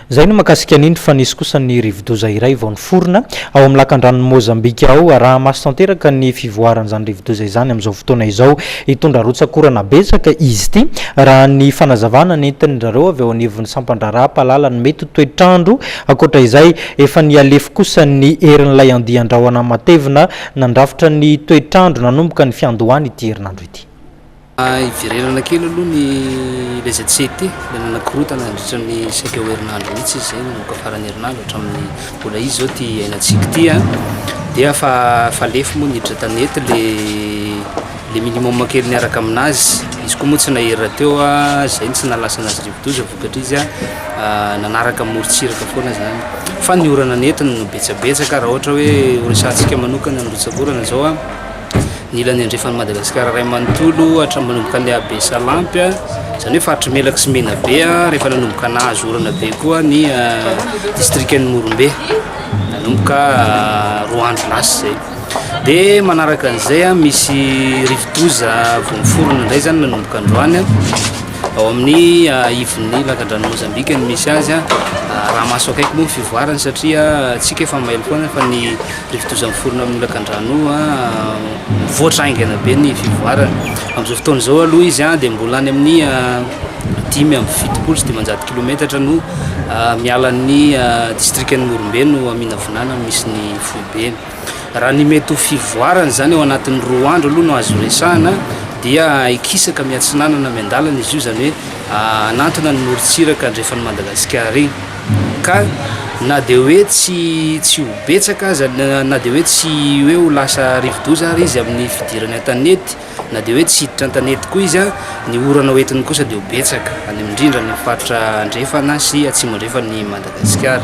Zay no makasika n'indry fa nisy kosa ny rivodoza iray vao niforona ao amin'ny lakandranon'i Mozambika ao araha-maso tanteraka ny fivoaran'izany rivodoza izany amin'izao fotoana izao hitondra rotsak'orana betsaka izy ity raha ny fanazavana nentin'ndrareo avy ao anivon'ny sampandraraha-pahalala ny mety toetrandro akoatra izay efa nihalefy kosa ny herin'ilay andian-drahona matevina nandrafitra ny toetrandro nanomboka ny fiandohany ity herinandro ity. Ivererana kely aloha ny lezatsety le nanakorotana nandritra ny saika herinandro mihitsy izy zay nanomboka farany herinandro hatramin'ny mbola izy zao ty ainantsika ty dia fa lefy moa niditra tanety le minimum kely niaraka aminazy izy koa moa tsy naherina teo zay tsy nalasa anazy rivodoza vokatra izy nanaraka morontsiraka foana zany fa ny orana netiny no betsabetsaka raha ohatra hoe oresantsika manokana ny rotsak'orana zao ny ilany andrefan'i Madagascar ray manontolo manomboka ny abe salampy zany hoe faritry melaka sy mena be rehefa nanomboka nahazo orana be koa ny districtn'ny Morombe nanomboka 2 andro lasa zay dia manaraka an'izay misy rivodoza vao niforona indray zany nanomboka androany ao amin'ny ivon'ny lakandranon'i Mozambika ny misy azy araha-maso akaiky moa fivoarany satria tsika efa mailo foana fa ny rivodoza miforona amin'ny lakandrano mivoatra aingana be ny fivoarany amin'izao fotoana izao aloha izy dia mbola any amin'ny 570 kilometatra no mialan'ny districtn'ny Morombe no aminavinana misy ny foibe raha ny mety ho fivoarany zany ao anatin'ny 2 andro aloha no azo resahana dia ikisaka miatsinanana miandalana izy io zany hoe anantona ny morontsiraka andrefan'i Madagascar igny ka na dia hoe tsy ho betsaka aza na dia hoe tsy hoe ho lasa rivodoza ary izy amin'ny fidirany an-tanety na dia hoe tsy hiditra an-tanety koa izy ny orana hoentiny kosa dia ho betsaka any indrindra ny faritra andrefana sy atsimo andrefan'i Madagascar.